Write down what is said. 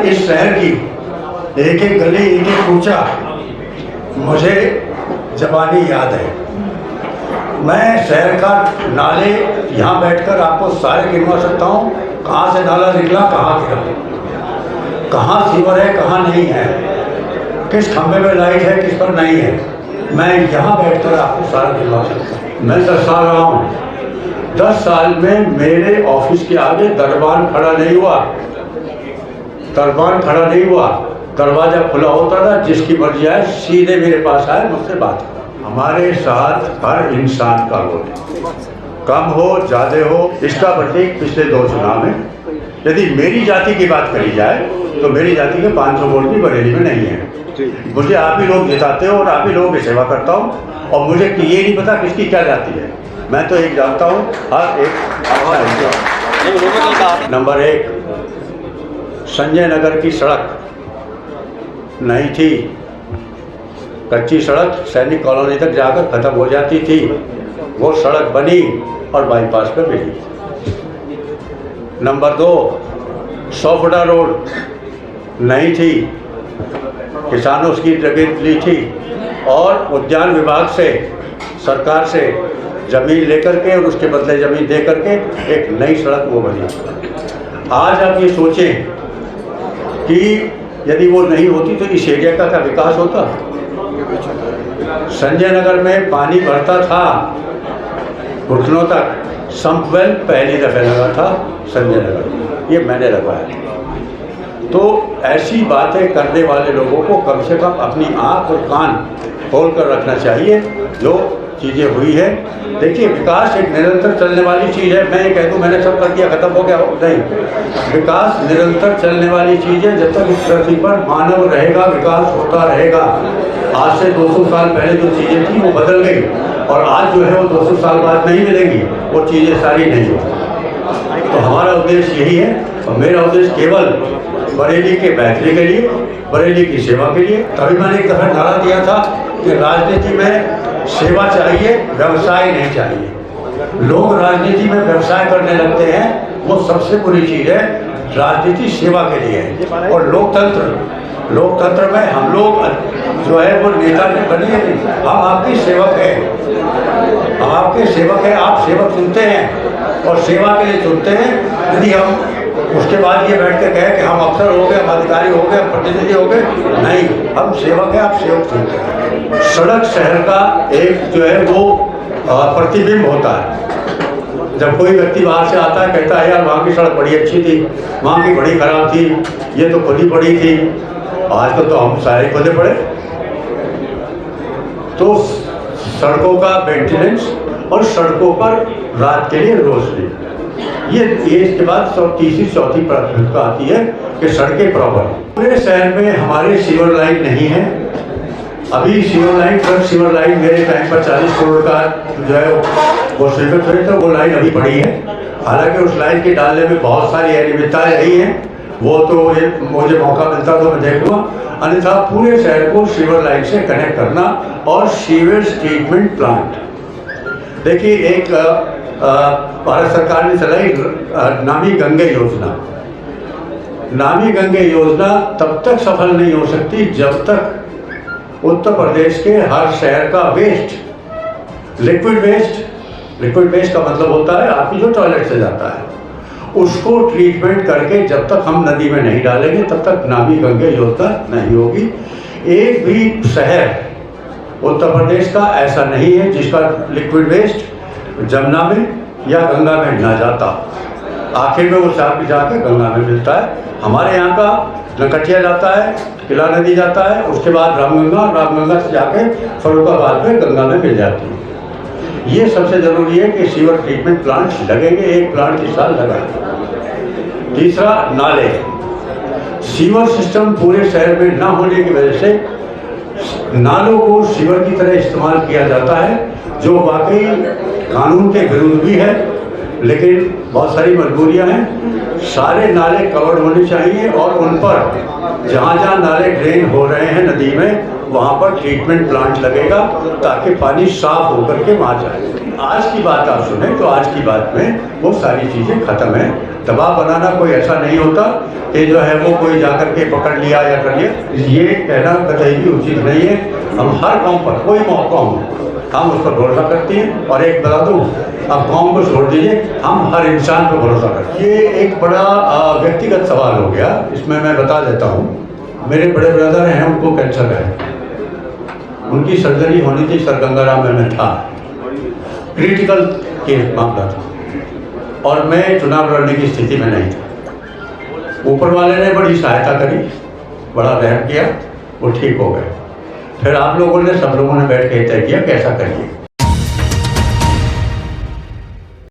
इस शहर की एक एक गली, एक एक कूचा मुझे ज़बानी याद है। मैं शहर का नाले यहाँ बैठकर आपको सारे गिनवा सकता हूँ, कहाँ से नाला निकला, कहाँ गिरा, कहाँ सीवर है, कहाँ नहीं है, किस खंभे में लाइट है, किस पर नहीं है। मैं यहाँ बैठकर आपको सारा गिनवा सकता हूँ। मैं 10 साल रहा हूँ। 10 साल में मेरे ऑफिस के आगे दरबार खड़ा नहीं हुआ, दरबार खड़ा नहीं हुआ। दरवाज़ा खुला होता था, जिसकी मर्जी आए सीधे मेरे पास आए, मुझसे बात करें। हमारे साथ हर इंसान का वोट है, कम हो ज़्यादा हो। इसका प्रतीक पिछले 2 चुनाव में, यदि मेरी जाति की बात करी जाए तो मेरी जाति के 500 वोट भी बरेली में नहीं है। मुझे आप ही लोग जिताते हो और आप ही लोगों की सेवा करता हूँ, और मुझे ये नहीं पता किसकी क्या जाति है। मैं तो एक जानता हूँ, हर एक। नंबर 1, संजय नगर की सड़क नहीं थी, कच्ची सड़क सैनिक कॉलोनी तक जाकर ख़त्म हो जाती थी। वो सड़क बनी और बाईपास पर मिली। नंबर 2, 100 फुटा रोड नहीं थी, किसानों की जमीन ली थी और उद्यान विभाग से, सरकार से ज़मीन लेकर के और उसके बदले ज़मीन दे करके एक नई सड़क वो बनी। आज आप ये सोचें कि यदि वो नहीं होती तो इस एरिया का क्या विकास होता। संजय नगर में पानी भरता था घुटनों तक, सम्प वेल पहली दफ़े लगा था संजय नगर, ये मैंने लगवाया। तो ऐसी बातें करने वाले लोगों को कम से कम अपनी आँख और कान खोल कर रखना चाहिए। जो चीज़ें हुई है, देखिए विकास एक निरंतर चलने वाली चीज़ है। मैं ये कह दूँ मैंने सब कर दिया, ख़त्म हो गया, नहीं। विकास निरंतर चलने वाली चीज़ है। जब तक इस पृथ्वी पर मानव रहेगा, विकास होता रहेगा। आज से 200 साल पहले जो चीज़ें थी वो बदल गई, और आज जो है वो 200 साल बाद नहीं मिलेंगी, वो चीज़ें सारी नहीं होंगी। तो हमारा उद्देश्य यही है, और मेरा उद्देश्य केवल बरेली के बेहतरी के लिए, बरेली की सेवा के लिए। तभी मैंने एक दफ़ा नारा दिया था कि राजनीति में सेवा चाहिए, व्यवसाय नहीं चाहिए। लोग राजनीति में व्यवसाय करने लगते हैं, वो सबसे बुरी चीज़ है। राजनीति सेवा के लिए है। और लोकतंत्र में हम लोग जो है वो नेता बनिए नहीं, हम आपकी सेवक हैं, हम आपके सेवक हैं। आप सेवक चुनते हैं और सेवा के लिए चुनते हैं। यदि हम उसके बाद ये बैठ के कहें कि हम अफसर हो गए, हम अधिकारी हो गए, हम प्रतिनिधि हो गए, नहीं, हम सेवक हैं, आप सेवक चुनते हैं। सड़क शहर का एक जो है वो प्रतिबिंब होता है। जब कोई व्यक्ति बाहर से आता है, कहता है यार वहाँ की सड़क बड़ी अच्छी थी, वहाँ की बड़ी खराब थी, ये तो खुद ही पड़ी थी। आजकल तो हम सारे खुदे पड़े। तो सड़कों का मेंटेनेंस और सड़कों पर रात के लिए रोशनी, ये इसके बाद तीसरी चौथी प्राथमिकता आती है कि सड़कें प्रॉपर। पूरे शहर में हमारे सीवर लाइन नहीं है। अभी sewer line, truck sewer line मेरे टाइम पर 40 करोड़ का जो है वो स्वीकृत हुए थे, वो लाइन अभी पड़ी है। हालांकि उस लाइन के डालने में बहुत सारी अनियमितताएं रही हैं, वो तो मुझे मौका मिलता तो मैं देखूँगा। अन्यथा पूरे शहर को सीवर लाइन से कनेक्ट करना और सीवेज ट्रीटमेंट प्लांट। देखिए एक भारत सरकार ने चलाई नमामि गंगे योजना। नमामि गंगे योजना तब तक सफल नहीं हो सकती जब तक उत्तर प्रदेश के हर शहर का वेस्ट, लिक्विड वेस्ट का मतलब होता है आपकी जो टॉयलेट से जाता है, उसको ट्रीटमेंट करके जब तक हम नदी में नहीं डालेंगे तब तक नमामि गंगे योजना नहीं होगी। एक भी शहर उत्तर प्रदेश का ऐसा नहीं है जिसका लिक्विड वेस्ट जमुना में या गंगा में ना जाता, आखिर में वो जाके गंगा में मिलता है। हमारे यहाँ का नकटिया जाता है, किला नदी जाता है, उसके बाद रामगंगा से जाके फर्रुखाबाद में गंगा में मिल जाती है। ये सबसे ज़रूरी है कि सीवर ट्रीटमेंट प्लांट लगेंगे, एक प्लांट इस साल लगाएंगे। तीसरा, नाले। सीवर सिस्टम पूरे शहर में ना होने की वजह से नालों को सीवर की तरह इस्तेमाल किया जाता है, जो वाकई कानून के विरुद्ध भी है, लेकिन बहुत सारी मजबूरियां हैं। सारे नाले कवर्ड होने चाहिए और उन पर जहाँ जहाँ नाले ड्रेन हो रहे हैं नदी में, वहाँ पर ट्रीटमेंट प्लांट लगेगा ताकि पानी साफ होकर के वहाँ जाए। आज की बात आप सुने तो आज की बात में वो सारी चीज़ें ख़त्म हैं। दबाव बनाना कोई ऐसा नहीं होता कि जो है वो कोई जाकर के पकड़ लिया या कर लिया, ये कहना कतई भी उचित नहीं है। हम हर कौम पर कोई कौम हम उस पर भरोसा करते हैं। और एक बता दूँ, अब कौम को छोड़ दीजिए, हम हर इंसान पर भरोसा करते हैं। ये एक बड़ा व्यक्तिगत सवाल हो गया, इसमें मैं बता देता हूँ। मेरे बड़े ब्रदर हैं, उनको कैंसर है, उनकी सर्जरी होनी थी, सर गंगाराम में था, क्रिटिकल केस मामला था और मैं चुनाव लड़ने की स्थिति में नहीं था। ऊपर वाले ने बड़ी सहायता करी, बड़ा रहम किया, वो ठीक हो गए। फिर आप लोगों ने, सब लोगों ने बैठ के तय किया कैसा करिए।